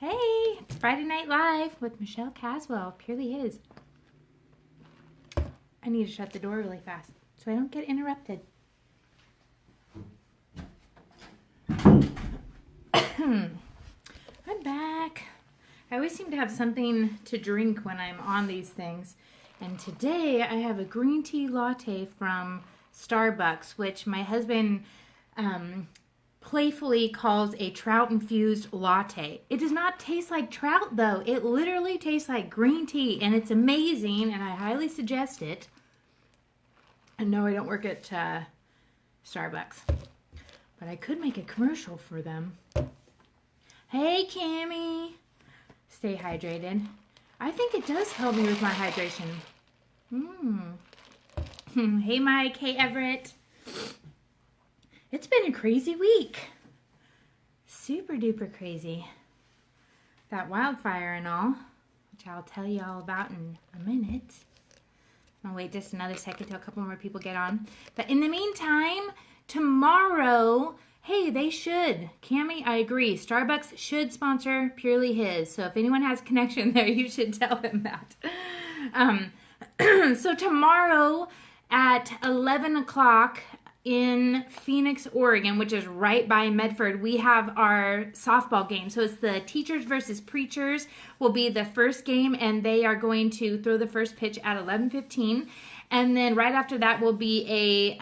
Hey, it's Friday Night Live with Michelle Caswell, Purely His. I need to shut the door really fast so I don't get interrupted. I'm back. I always seem to have something to drink when I'm on these things. And today I have a green tea latte from Starbucks, which my husband playfully calls a trout-infused latte. It does not taste like trout, though. It literally tastes like green tea, and it's amazing, and I highly suggest it. And no, I don't work at Starbucks, but I could make a commercial for them. Hey, Cammie. Stay hydrated. I think it does help me with my hydration. Hey, Mike. Hey, Everett. It's been a crazy week. Super duper crazy. That wildfire and all, which I'll tell you all about in a minute. I'll wait just another second till a couple more people get on. But in the meantime, tomorrow, hey, they should. Cammie, I agree. Starbucks should sponsor Purely His. So if anyone has a connection there, you should tell them that. So tomorrow at 11 o'clock, in Phoenix, Oregon, which is right by Medford, we have our softball game. So it's the teachers versus preachers will be the first game, and they are going to throw the first pitch at 11:15. And then right after that will be a,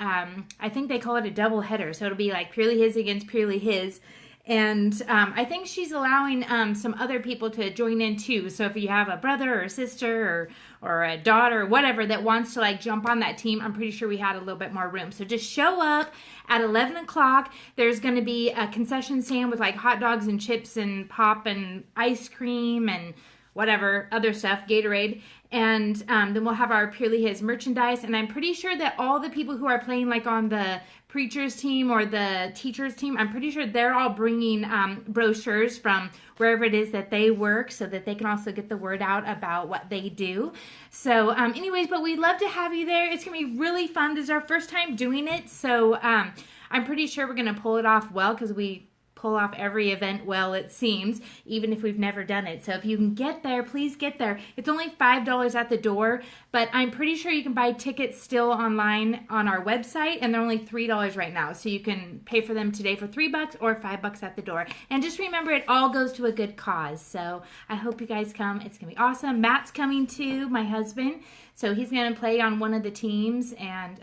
I think they call it a double header. So it'll be like Purely His against Purely His. And I think she's allowing some other people to join in too. So if you have a brother or a sister or a daughter or whatever that wants to like jump on that team, I'm pretty sure we had a little bit more room. So just show up at 11 o'clock. There's going to be a concession stand with like hot dogs and chips and pop and ice cream and whatever other stuff, Gatorade. And then we'll have our Purely His merchandise. And I'm pretty sure that all the people who are playing like on the preacher's team or the teacher's team, I'm pretty sure they're all bringing brochures from wherever it is that they work so that they can also get the word out about what they do. So anyways, but we'd love to have you there. It's going to be really fun. This is our first time doing it. So I'm pretty sure we're going to pull it off well because we pull off every event well, it seems, even if we've never done it. So if you can get there, please get there. It's only $5 at the door, but I'm pretty sure you can buy tickets still online on our website, and they're only $3 right now. So you can pay for them today for $3 or $5 at the door. And just remember, it all goes to a good cause. So I hope you guys come. It's going to be awesome. Matt's coming too, my husband. So he's going to play on one of the teams. And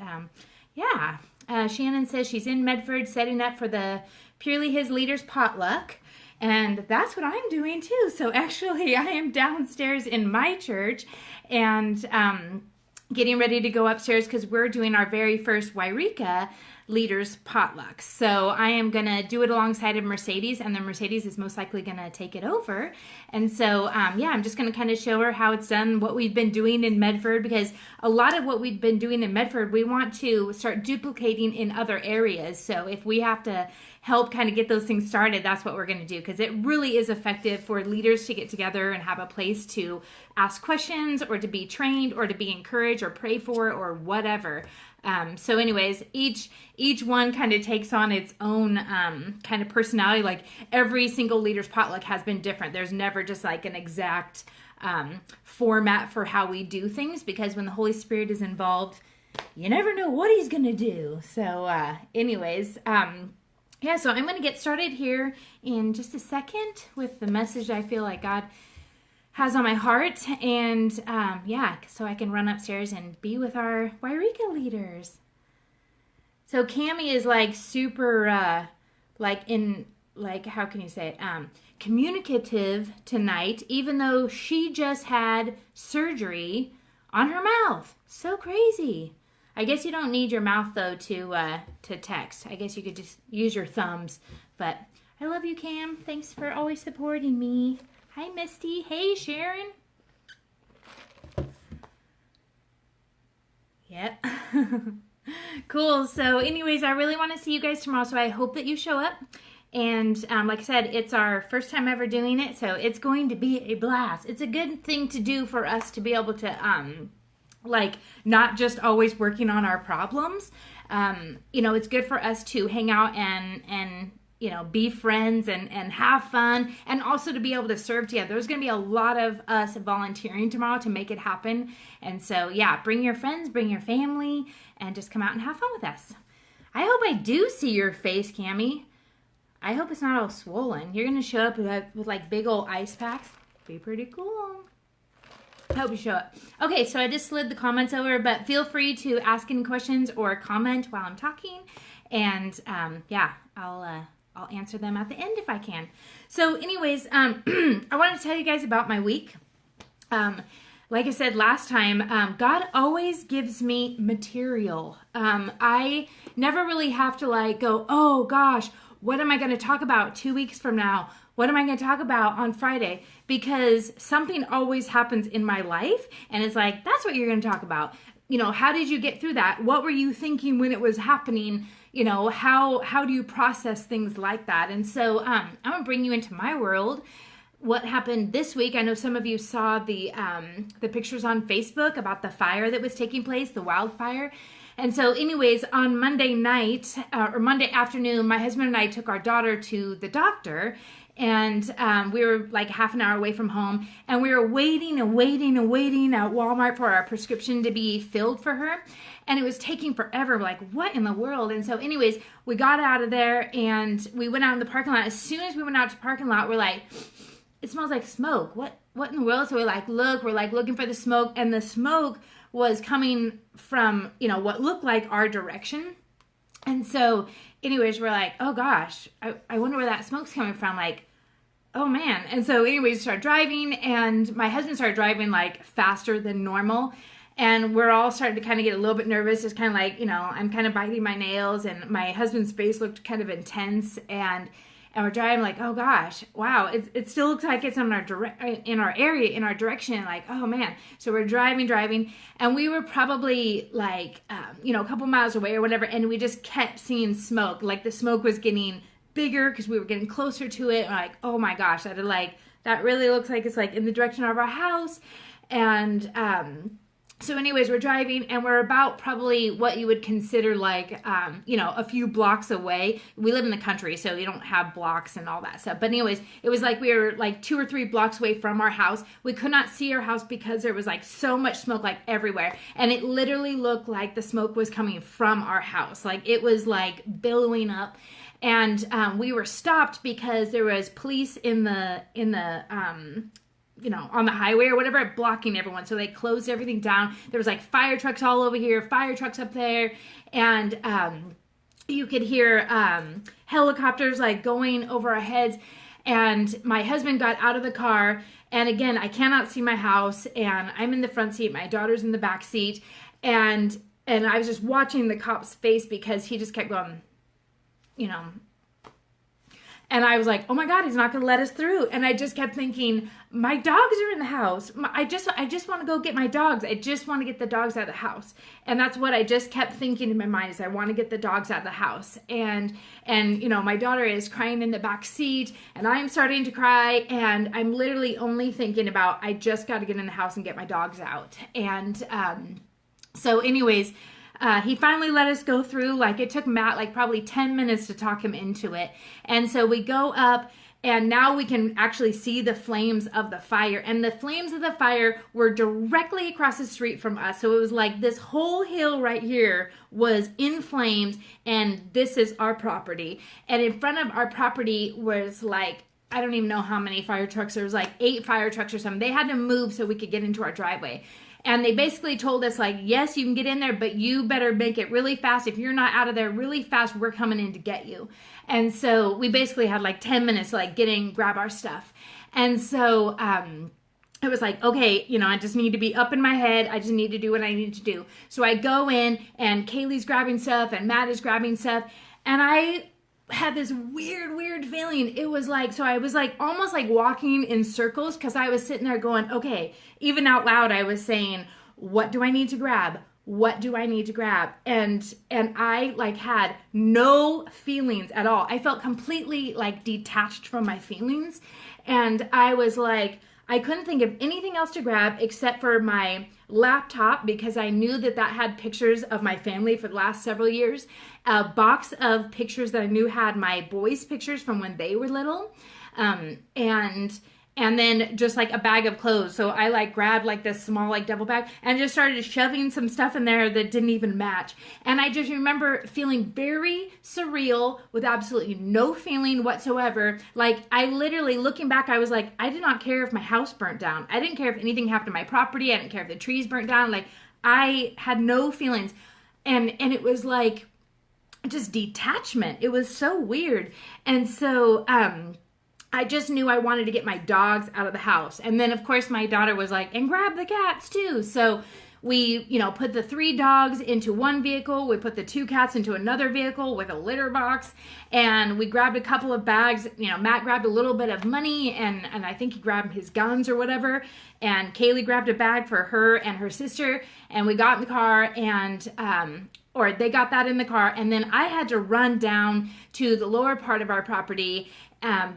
yeah, Shannon says she's in Medford setting up for the Purely His Leaders Potluck, and that's what I'm doing too. So actually I am downstairs in my church and getting ready to go upstairs because we're doing our very first Wairika Leaders Potluck. So I am going to do it alongside of Mercedes, and then Mercedes is most likely going to take it over. And so, yeah, I'm just going to kind of show her how it's done, what we've been doing in Medford, because a lot of what we've been doing in Medford, we want to start duplicating in other areas. So if we have to help kind of get those things started, that's what we're going to do, because it really is effective for leaders to get together and have a place to ask questions or to be trained or to be encouraged or pray for or whatever. So anyways, each one kind of takes on its own kind of personality. Like every single leader's potluck has been different. There's never just like an exact format for how we do things, because when the Holy Spirit is involved, you never know what he's going to do. So anyways, yeah, so I'm going to get started here in just a second with the message I feel like God has on my heart, and yeah, so I can run upstairs and be with our Wairika leaders. So Cammie is like super, like how can you say it, communicative tonight, even though she just had surgery on her mouth. So crazy. I guess you don't need your mouth though to text. I guess you could just use your thumbs. But I love you, Cam. Thanks for always supporting me. Hi, Misty. Hey, Sharon. Yep. Cool. So anyways, I really want to see you guys tomorrow, so I hope that you show up. And like I said, it's our first time ever doing it, so it's going to be a blast. It's a good thing to do for us to be able to like not just always working on our problems. You know, it's good for us to hang out and be friends and have fun, and also to be able to serve together. There's going to be a lot of us volunteering tomorrow to make it happen. And so, yeah, bring your friends, bring your family, and just come out and have fun with us. I hope I do see your face, Cammie. I hope it's not all swollen. You're going to show up with like big old ice packs. Be pretty cool. I hope you show up. Okay, so I just slid the comments over, but feel free to ask any questions or comment while I'm talking. And yeah, I'll answer them at the end if I can. So anyways, I wanted to tell you guys about my week. Like I said last time, God always gives me material. I never really have to like go, oh gosh, what am I going to talk about 2 weeks from now? What am I going to talk about on Friday? Because something always happens in my life, and it's like, that's what you're going to talk about. How did you get through that? What were you thinking when it was happening? How do you process things like that? And so I'm going to bring you into my world. What happened this week? I know some of you saw the pictures on Facebook about the fire that was taking place, the wildfire. And so anyways, on Monday night or Monday afternoon, my husband and I took our daughter to the doctor, and we were like half an hour away from home, and we were waiting at Walmart for our prescription to be filled for her. And it was taking forever. We're like, what in the world? And so anyways, we got out of there and we went out in the parking lot. As soon as we went out to the parking lot, we're like, it smells like smoke. What in the world? So we're like looking for the smoke, and the smoke was coming from, what looked like our direction. And so anyways, we're like, oh gosh, I wonder where that smoke's coming from. Like, oh man. And so anyways, we started driving, and my husband started driving like faster than normal. And we're all starting to kind of get a little bit nervous. It's kind of like, I'm kind of biting my nails, and my husband's face looked kind of intense, and we're driving like, oh gosh, wow, it still looks like it's in our area, in our direction. Like, oh man. So we're driving, and we were probably like, a couple miles away or whatever, and we just kept seeing smoke. Like the smoke was getting bigger because we were getting closer to it. And like, oh my gosh, that really looks like it's like in the direction of our house. And so anyways, we're driving, and we're about probably what you would consider like, a few blocks away. We live in the country, so you don't have blocks and all that stuff. But anyways, it was like we were like 2 or 3 blocks away from our house. We could not see our house because there was like so much smoke like everywhere. And it literally looked like the smoke was coming from our house. Like it was like billowing up. And we were stopped because there was police in the on the highway or whatever, blocking everyone. So they closed everything down. There was like fire trucks all over here, fire trucks up there. And you could hear helicopters like going over our heads. And my husband got out of the car. And again, I cannot see my house, and I'm in the front seat. My daughter's in the back seat. And I was just watching the cop's face because he just kept going, And I was like, oh my God, he's not going to let us through. And I just kept thinking, my dogs are in the house. I just want to go get my dogs. I just want to get the dogs out of the house. And that's what I just kept thinking in my mind, is I want to get the dogs out of the house. And my daughter is crying in the back seat, and I'm starting to cry, and I'm literally only thinking about, I just got to get in the house and get my dogs out. And so anyways, he finally let us go through. Like it took Matt like probably 10 minutes to talk him into it. And so we go up, and now we can actually see the flames of the fire. And the flames of the fire were directly across the street from us. So it was like this whole hill right here was in flames, and this is our property. And in front of our property was like, I don't even know how many fire trucks. There was like 8 fire trucks or something. They had to move so we could get into our driveway. And they basically told us like, yes, you can get in there, but you better make it really fast. If you're not out of there really fast, we're coming in to get you. And so we basically had like 10 minutes to like grab our stuff. And so it was like, okay, I just need to be up in my head. I just need to do what I need to do. So I go in, and Kaylee's grabbing stuff, and Matt is grabbing stuff. And I had this weird feeling. It was like, so I was like almost like walking in circles, because I was sitting there going, okay, even out loud I was saying, what do I need to grab? What do I need to grab? And I like had no feelings at all. I felt completely like detached from my feelings. And I was like, I couldn't think of anything else to grab except for my laptop, because I knew that had pictures of my family for the last several years. A box of pictures that I knew had my boys' pictures from when they were little. And then just like a bag of clothes. So I like grabbed like this small like double bag and just started shoving some stuff in there that didn't even match. And I just remember feeling very surreal with absolutely no feeling whatsoever. Like I literally, looking back, I was like, I did not care if my house burnt down. I didn't care if anything happened to my property. I didn't care if the trees burnt down. Like I had no feelings. And it was like just detachment. It was so weird. And so, I just knew I wanted to get my dogs out of the house. And then, of course, my daughter was like, and grab the cats too. So we, put the 3 dogs into one vehicle. We put the 2 cats into another vehicle with a litter box. And we grabbed a couple of bags. Matt grabbed a little bit of money, and I think he grabbed his guns or whatever. And Kaylee grabbed a bag for her and her sister. And we got in the car or they got that in the car. And then I had to run down to the lower part of our property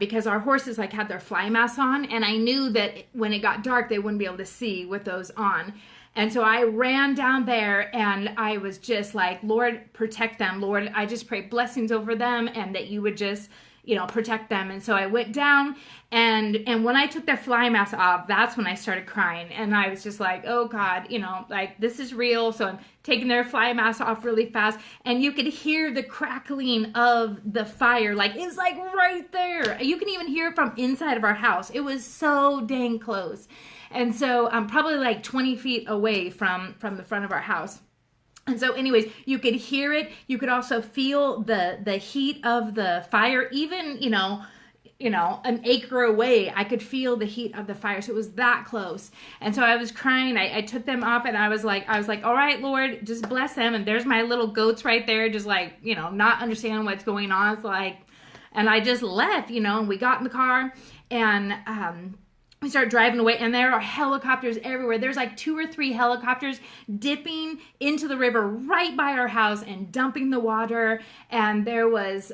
because our horses like had their fly masks on, and I knew that when it got dark they wouldn't be able to see with those on. And so I ran down there, and I was just like, Lord, protect them. Lord, I just pray blessings over them, and that you would just protect them. And so I went down, and when I took their fly mask off, that's when I started crying. And I was just like, oh God, like this is real. So I'm taking their fly mask off really fast, and you could hear the crackling of the fire. Like it's like right there. You can even hear it from inside of our house. It was so dang close. And so I'm probably like 20 feet away from the front of our house. And so anyways, you could hear it. You could also feel the heat of the fire, even, an acre away. I could feel the heat of the fire. So it was that close. And so I was crying. I took them off, and I was like, all right, Lord, just bless them. And there's my little goats right there, just like, not understanding what's going on. It's like, and I just left, and we got in the car, and, we started driving away, and there are helicopters everywhere. There's like 2 or 3 helicopters dipping into the river right by our house and dumping the water. And there was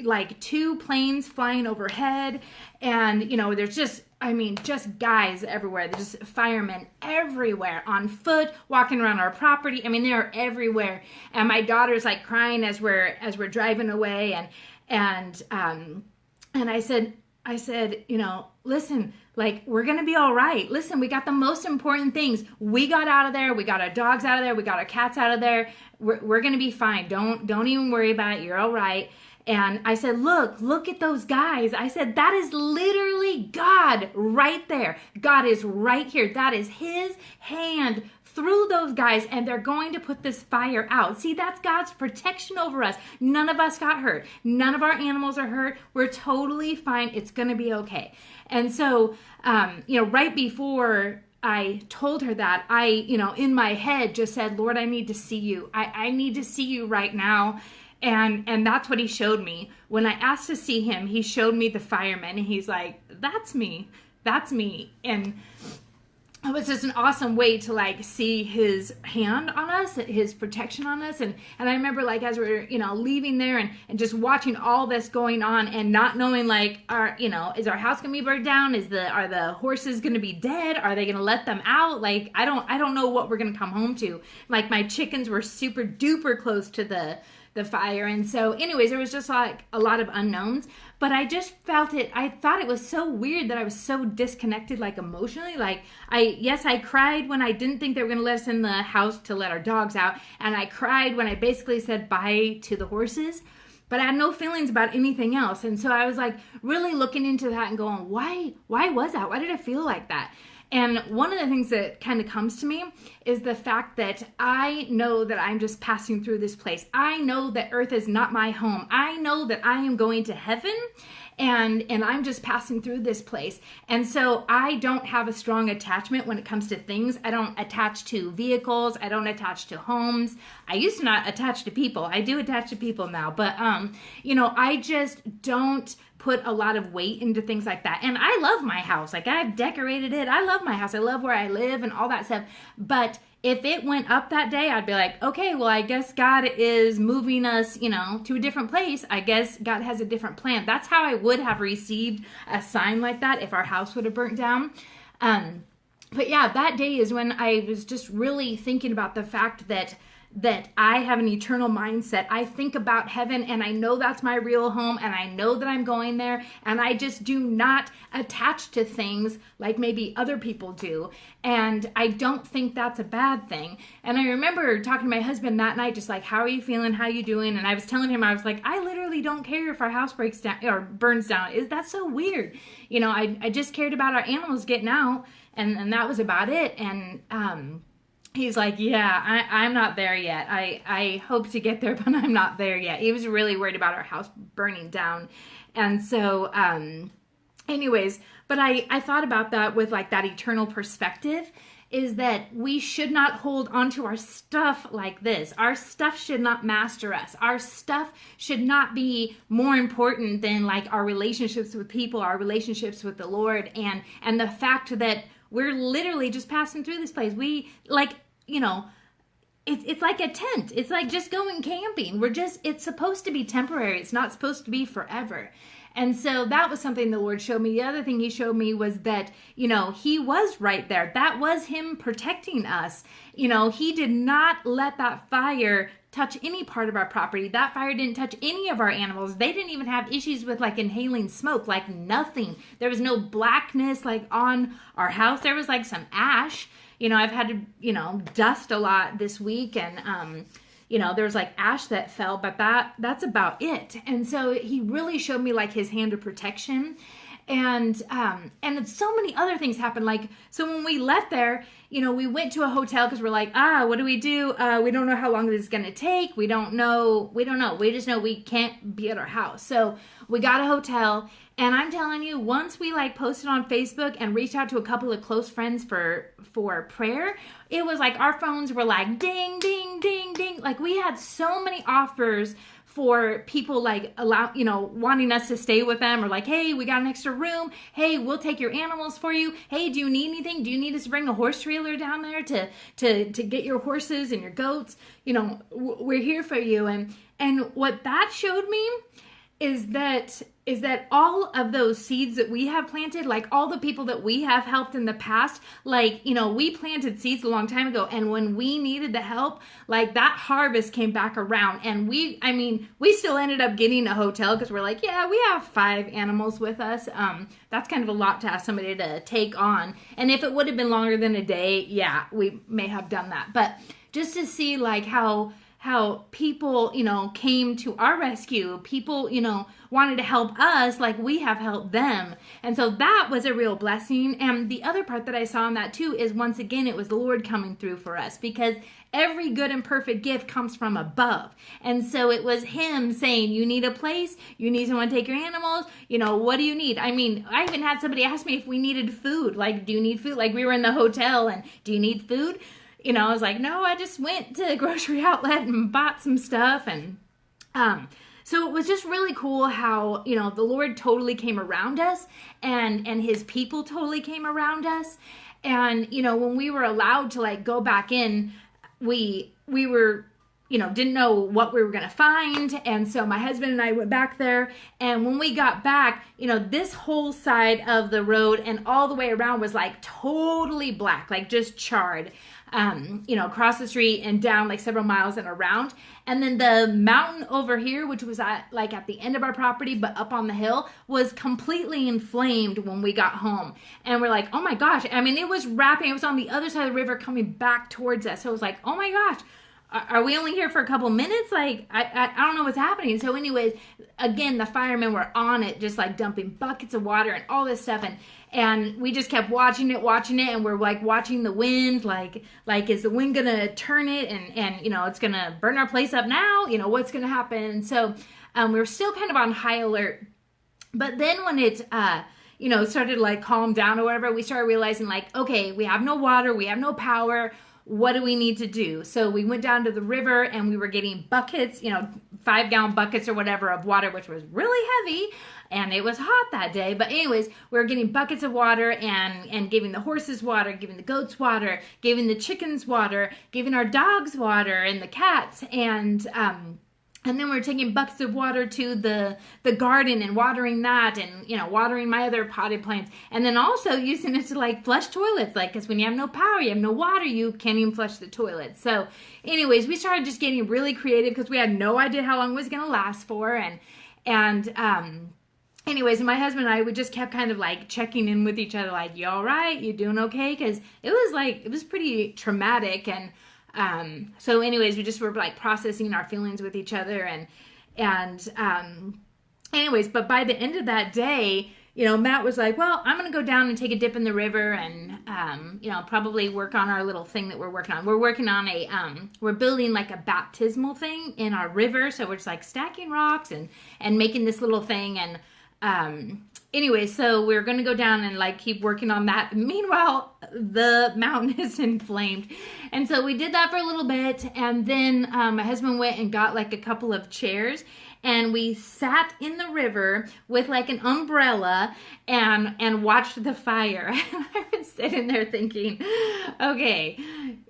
like 2 planes flying overhead. And, there's just guys everywhere. There's firemen everywhere on foot, walking around our property. They're everywhere. And my daughter's like crying as we're driving away. And I said, listen, like, we're going to be all right. Listen, we got the most important things. We got out of there. We got our dogs out of there. We got our cats out of there. We're going to be fine. Don't even worry about it. You're all right. And I said, look at those guys. I said, that is literally God right there. God is right here. That is his hand through those guys, and they're going to put this fire out. See, that's God's protection over us. None of us got hurt. None of our animals are hurt. We're totally fine. It's going to be okay. And so, right before I told her that, I, in my head just said, Lord, I need to see you. I need to see you right now. And that's what he showed me. When I asked to see him, he showed me the fireman, and he's like, that's me. That's me. And it was just an awesome way to like see his hand on us, his protection on us. And I remember like as we're, leaving there and just watching all this going on and not knowing like, is our house gonna be burned down? Are the horses gonna be dead? Are they gonna let them out? Like, I don't know what we're gonna come home to. Like my chickens were super duper close to the fire. And so anyways, there was just like a lot of unknowns, but I just felt it. I thought it was so weird that I was so disconnected, like emotionally. Like I cried when I didn't think they were going to let us in the house to let our dogs out. And I cried when I basically said bye to the horses, but I had no feelings about anything else. And so I was like really looking into that and going, why was that? Why did I feel like that? And one of the things that kind of comes to me is the fact that I know that I'm just passing through this place. I know that earth is not my home. I know that I am going to heaven, and I'm just passing through this place. And so I don't have a strong attachment when it comes to things. I don't attach to vehicles. I don't attach to homes. I used to not attach to people. I do attach to people now, but I just don't put a lot of weight into things like that. And I love my house. Like, I've decorated it. I love my house. I love where I live and all that stuff. But if it went up that day, I'd be like, okay, well, I guess God is moving us, to a different place. I guess God has a different plan. That's how I would have received a sign like that if our house would have burnt down. But yeah, that day is when I was just really thinking about the fact that I have an eternal mindset. I think about heaven, and I know that's my real home, and I know that I'm going there, and I just do not attach to things like maybe other people do. And I don't think that's a bad thing. And I remember talking to my husband that night, just like, how are you feeling? How are you doing? And I was telling him, I was like, I literally don't care if our house breaks down or burns down. That's so weird. I just cared about our animals getting out, and that was about it. And, he's like, yeah, I'm not there yet. I hope to get there, but I'm not there yet. He was really worried about our house burning down. And so, anyways, but I thought about that with like that eternal perspective, is that we should not hold onto our stuff like this. Our stuff should not master us. Our stuff should not be more important than like our relationships with people, our relationships with the Lord, and the fact that we're literally just passing through this place. We like, it's like a tent. It's like just going camping. It's supposed to be temporary. It's not supposed to be forever. And so that was something the Lord showed me. The other thing he showed me was that, he was right there. That was him protecting us. He did not let that fire touch any part of our property. That fire didn't touch any of our animals. They didn't even have issues with like inhaling smoke, like nothing. There was no blackness like on our house. There was like some ash. I've had to, dust a lot this week, and there was like ash that fell, but that's about it. And so he really showed me like his hand of protection. And so many other things happened. Like, so when we left there, we went to a hotel because we're like, what do? We don't know how long this is going to take. We don't know. We just know we can't be at our house. So we got a hotel, and I'm telling you, once we like posted on Facebook and reached out to a couple of close friends for prayer, it was like our phones were like ding, ding, ding, ding. Like, we had so many offers for people like wanting us to stay with them, or like, hey, we got an extra room. Hey, we'll take your animals for you. Hey, do you need anything? Do you need us to bring a horse trailer down there to get your horses and your goats? We're here for you. And what that showed me is that all of those seeds that we have planted, like all the people that we have helped in the past, like, we planted seeds a long time ago, and when we needed the help, like that harvest came back around, and we still ended up getting a hotel because we're like, yeah, we have 5 animals with us. That's kind of a lot to ask somebody to take on. And if it would have been longer than a day, yeah, we may have done that. But just to see like how people, came to our rescue. People, wanted to help us like we have helped them. And so that was a real blessing. And the other part that I saw in that too is, once again, it was the Lord coming through for us, because every good and perfect gift comes from above. And so it was him saying, you need a place, you need someone to take your animals, what do you need? I even had somebody ask me if we needed food. Like, do you need food? Like, we were in the hotel, and do you need food? I was like, no, I just went to the grocery outlet and bought some stuff. And so it was just really cool how, the Lord totally came around us, and his people totally came around us. And, when we were allowed to like go back in, we were, didn't know what we were going to find. And so my husband and I went back there. And when we got back, this whole side of the road and all the way around was like totally black, like just charred. Across the street and down like several miles and around. And then the mountain over here, which was at the end of our property, but up on the hill, was completely inflamed when we got home. And we're like, oh my gosh. It was wrapping. It was on the other side of the river coming back towards us. So it was like, oh my gosh. Are we only here for a couple minutes? Like, I don't know what's happening. So anyways, again, the firemen were on it, just like dumping buckets of water and all this stuff. And we just kept watching it. And we're like watching the wind, like is the wind going to turn it? And it's going to burn our place up now? What's going to happen? And so we were still kind of on high alert. But then when it, started to like calm down or whatever, we started realizing like, okay, we have no water. We have no power. What do we need to do? So we went down to the river, and we were getting buckets, 5-gallon buckets or whatever of water, which was really heavy, and it was hot that day. But anyways, we were getting buckets of water and giving the horses water, giving the goats water, giving the chickens water, giving our dogs water and the cats, and then we were taking buckets of water to the garden and watering that, and, you know, watering my other potted plants. And then also using it to, like, flush toilets. Like, because when you have no power, you have no water, you can't even flush the toilet. So anyways, we started just getting really creative because we had no idea how long it was going to last for. Anyways, my husband and I, we just kept kind of, like, checking in with each other. Like, you all right? You doing okay? Because it was pretty traumatic. And so anyways, we just were, like, processing our feelings with each other, anyways, but by the end of that day, you know, Matt was like, well, I'm going to go down and take a dip in the river and, you know, probably work on our little thing that we're working on. We're working on we're building, like, a baptismal thing in our river. So we're just, like, stacking rocks and making this little thing. And, anyway, so we're going to go down and, like, keep working on that. Meanwhile, the mountain is inflamed. And so we did that for a little bit. And then my husband went and got, like, a couple of chairs. And we sat in the river with, like, an umbrella and watched the fire. And I was sitting there thinking, okay,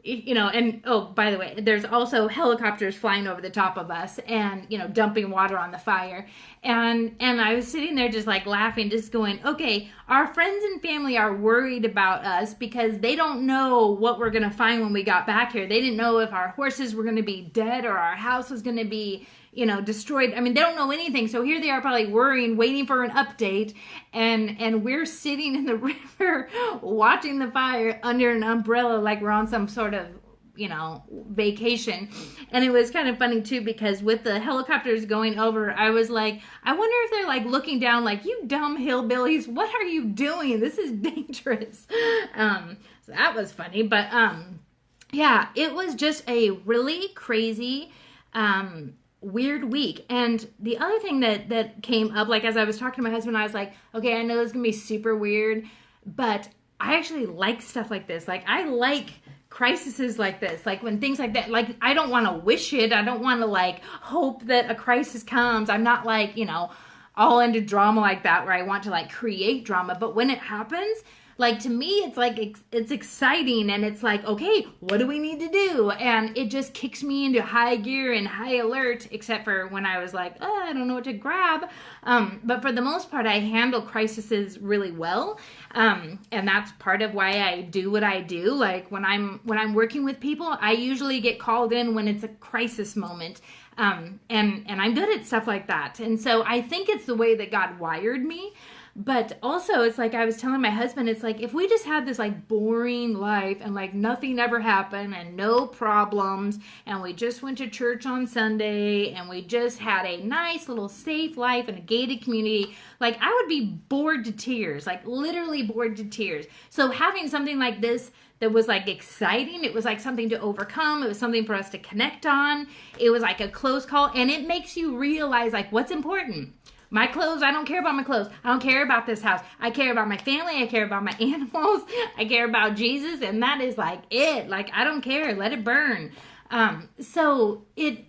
you know, and, oh, by the way, there's also helicopters flying over the top of us and, you know, dumping water on the fire. And I was sitting there just, like, laughing, just going, okay, our friends and family are worried about us because they don't know what we're going to find when we got back here. They didn't know if our horses were going to be dead or our house was going to be, you know, destroyed. I mean, they don't know anything. So here they are probably worrying, waiting for an update. And we're sitting in the river watching the fire under an umbrella like we're on some sort of, you know, vacation. And it was kind of funny too, because with the helicopters going over, I was like, I wonder if they're, like, looking down like, you dumb hillbillies, what are you doing? This is dangerous. So that was funny. But yeah, it was just a really crazy weird week. And the other thing that came up, like, as I was talking to my husband, I was like, okay, I know this is gonna be super weird, but I actually like stuff like this. Like, I like crises like this, like when things like that, like, I don't want to wish it. I don't want to, like, hope that a crisis comes. I'm not, like, you know, all into drama like that where I want to, like, create drama. But when it happens, like, to me, it's like, it's exciting, and it's like, okay, what do we need to do? And it just kicks me into high gear and high alert, except for when I was like, oh, I don't know what to grab. But for the most part, I handle crises really well. And that's part of why I do what I do. Like, when I'm working with people, I usually get called in when it's a crisis moment. And I'm good at stuff like that. And so I think it's the way that God wired me. But also, it's like I was telling my husband, it's like, if we just had this, like, boring life and, like, nothing ever happened and no problems, and we just went to church on Sunday and we just had a nice little safe life in a gated community, like, I would be bored to tears, like, literally bored to tears. So having something like this that was, like, exciting, it was like something to overcome, it was something for us to connect on, it was like a close call, and it makes you realize, like, what's important. My clothes, I don't care about my clothes. I don't care about this house. I care about my family. I care about my animals. I care about Jesus. And that is, like, it. Like, I don't care. Let it burn. So it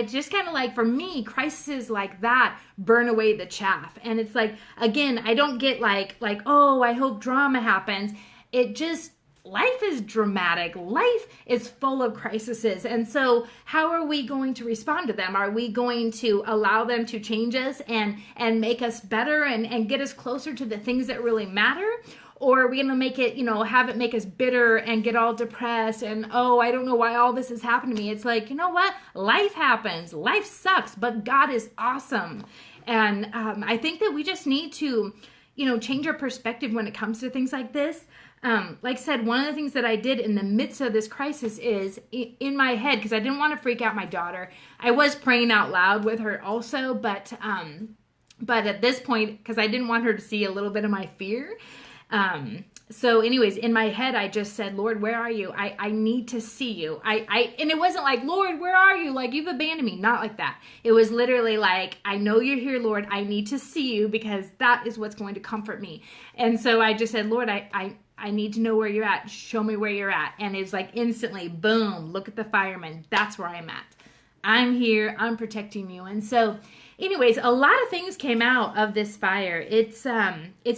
just kind of, like, for me, crises like that burn away the chaff. And it's like, again, I don't get like, oh, I hope drama happens. It just, life is dramatic. Life is full of crises. And so how are we going to respond to them? Are we going to allow them to change us and make us better and get us closer to the things that really matter? Or are we going to make it, you know, have it make us bitter and get all depressed and, oh, I don't know why all this has happened to me. It's like, you know what? Life happens. Life sucks, but God is awesome. And I think that we just need to, you know, change our perspective when it comes to things like this. Like I said, one of the things that I did in the midst of this crisis is in my head, because I didn't want to freak out my daughter. I was praying out loud with her also, but at this point, because I didn't want her to see a little bit of my fear. So anyways, in my head, I just said, Lord, where are you? I need to see you. And it wasn't like, Lord, where are you? Like, you've abandoned me. Not like that. It was literally like, I know you're here, Lord. I need to see you because that is what's going to comfort me. And so I just said, Lord, I need to know where you're at. Show me where you're at. And it's like instantly, boom, look at the firemen. That's where I'm at. I'm here, I'm protecting you. And so anyways, a lot of things came out of this fire. It's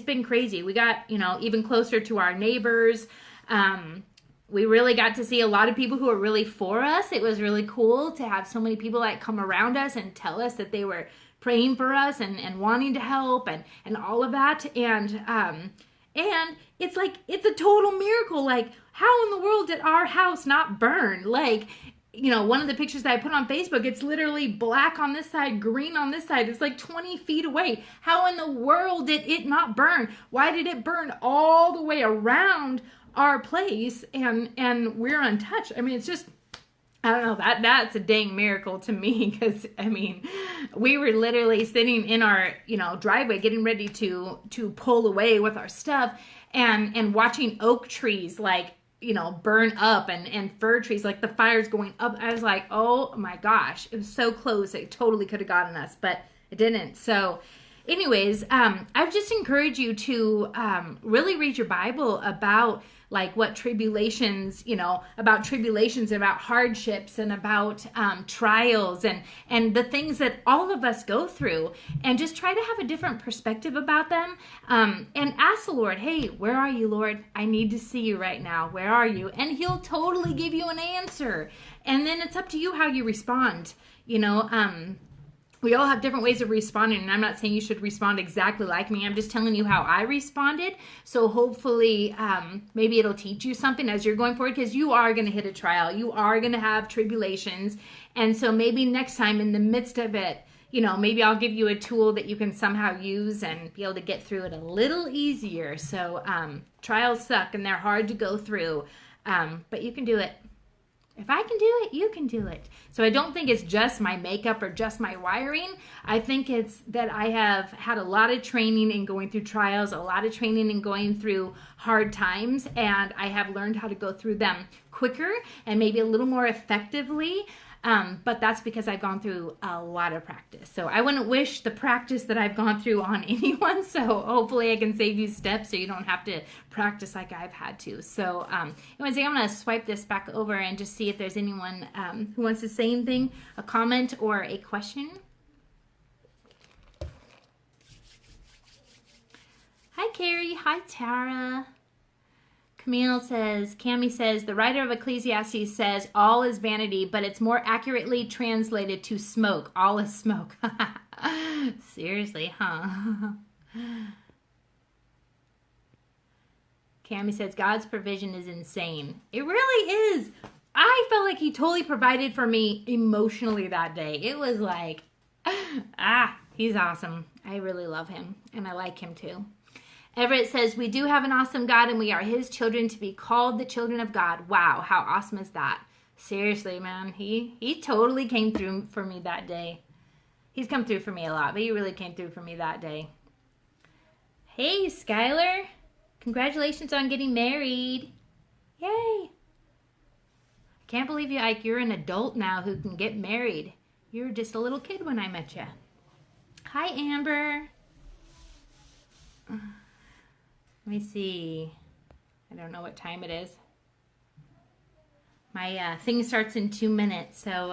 been crazy. We got, even closer to our neighbors. We really got to see a lot of people who are really for us. It was really cool to have so many people like come around us and tell us that they were praying for us and wanting to help and all of that. And it's like, it's a total miracle. Like, how in the world did our house not burn? Like, one of the pictures that I put on Facebook, it's literally black on this side, green on this side. It's like 20 feet away. How in the world did it not burn? Why did it burn all the way around our place and we're untouched? I mean, it's just, I don't know, that's a dang miracle to me, because we were literally sitting in our driveway getting ready to pull away with our stuff and watching oak trees like burn up and fir trees, like the fire's going up. I was like, oh my gosh, it was so close. It totally could have gotten us, but it didn't. So anyways, I would just encourage you to really read your Bible about like what tribulations, about tribulations, about hardships, and about trials and the things that all of us go through, and just try to have a different perspective about them, and ask the Lord, hey, where are you, Lord? I need to see you right now. Where are you? And he'll totally give you an answer. And then it's up to you how you respond. We all have different ways of responding, and I'm not saying you should respond exactly like me. I'm just telling you how I responded. So hopefully, maybe it'll teach you something as you're going forward, because you are going to hit a trial. You are going to have tribulations. And so maybe next time in the midst of it, maybe I'll give you a tool that you can somehow use and be able to get through it a little easier. So trials suck and they're hard to go through, but you can do it. If I can do it, you can do it. So I don't think it's just my makeup or just my wiring. I think it's that I have had a lot of training in going through trials, a lot of training in going through hard times, and I have learned how to go through them quicker and maybe a little more effectively. But that's because I've gone through a lot of practice. So I wouldn't wish the practice that I've gone through on anyone. So hopefully I can save you steps so you don't have to practice like I've had to. So anyways, I'm going to swipe this back over and just see if there's anyone who wants to say anything, a comment or a question. Hi, Carrie. Hi, Tara. Cami says, the writer of Ecclesiastes says, all is vanity, but it's more accurately translated to smoke. All is smoke. Seriously, huh? Cami says, God's provision is insane. It really is. I felt like he totally provided for me emotionally that day. It was like, he's awesome. I really love him, and I like him too. Everett says, we do have an awesome God, and we are his children to be called the children of God. Wow, how awesome is that? Seriously, man, he totally came through for me that day. He's come through for me a lot, but he really came through for me that day. Hey, Skylar. Congratulations on getting married. Yay. Can't believe you're an adult now who can get married. You were just a little kid when I met you. Hi, Amber. Let me see. I don't know what time it is. My thing starts in 2 minutes. So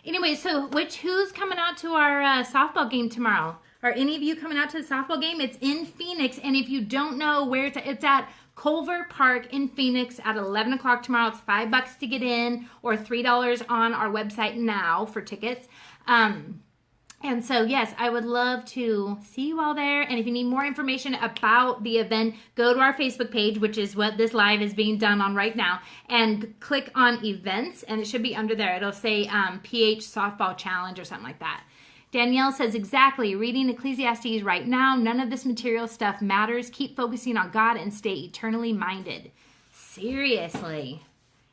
anyway, who's coming out to our softball game tomorrow? Are any of you coming out to the softball game? It's in Phoenix, and if you don't know where it's at Culver Park in Phoenix at 11 o'clock tomorrow. It's $5 to get in, or $3 on our website now for tickets. And so, yes, I would love to see you all there. And if you need more information about the event, go to our Facebook page, which is what this live is being done on right now, and click on events, and it should be under there. It'll say PH Softball Challenge or something like that. Danielle says, exactly, reading Ecclesiastes right now. None of this material stuff matters. Keep focusing on God and stay eternally minded. Seriously.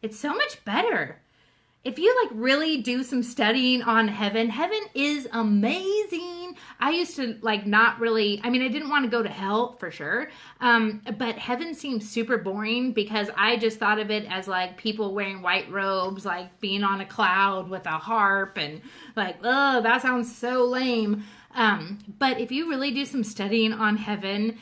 It's so much better. If you really do some studying on heaven is amazing. I used to not really, I didn't want to go to hell for sure. But heaven seems super boring because I just thought of it as people wearing white robes, being on a cloud with a harp and oh, that sounds so lame. But if you really do some studying on heaven,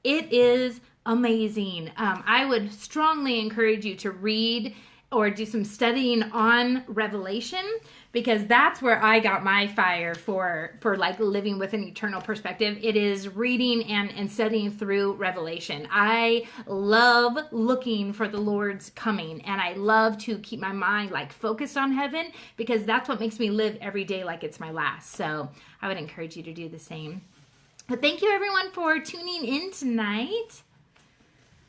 it is amazing. I would strongly encourage you to read or do some studying on Revelation, because that's where I got my fire for like living with an eternal perspective. It is reading and studying through Revelation. I love looking for the Lord's coming, and I love to keep my mind like focused on heaven, because that's what makes me live every day like it's my last. So I would encourage you to do the same. But thank you everyone for tuning in tonight.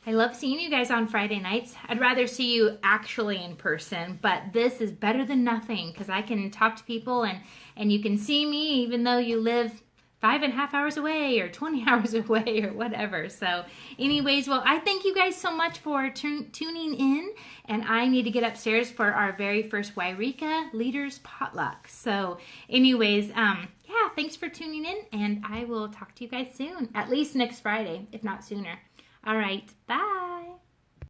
I love seeing you guys on Friday nights. I'd rather see you actually in person, but this is better than nothing because I can talk to people and you can see me even though you live 5.5 hours away or 20 hours away or whatever. So anyways, well, I thank you guys so much for tuning in, and I need to get upstairs for our very first Wairika Leaders Potluck. So anyways, yeah, thanks for tuning in, and I will talk to you guys soon, at least next Friday, if not sooner. All right, bye.